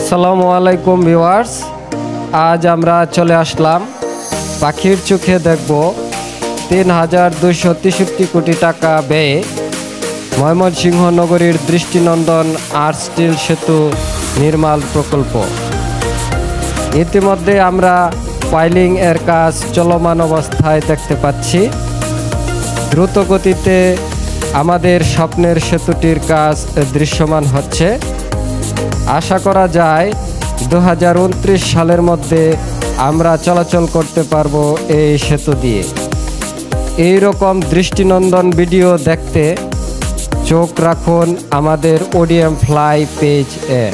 আসসালামু আলাইকুম ভিউয়ার্স, আজ আমরা চলে আসলাম পাখির চোখে দেখব ৩,২৬৩ কোটি টাকা ব্যয়ে ময়মনসিংহ নগরীর দৃষ্টিনন্দন আর্ট স্টিল সেতু নির্মাণ প্রকল্প। ইতিমধ্যে আমরা পাইলিং এর কাজ চলমান অবস্থায় দেখতে পাচ্ছি। দ্রুত গতিতে আমাদের স্বপ্নের সেতুটির কাজ দৃশ্যমান হচ্ছে। আশা করা যায় 2029 সালের মধ্যে আমরা চলাচল করতে পারবো এই সেতু দিয়ে। এই রকম দৃষ্টিনন্দন ভিডিও দেখতে চোখ রাখুন আমাদের ওডিএম ফ্লাই পেজ এ।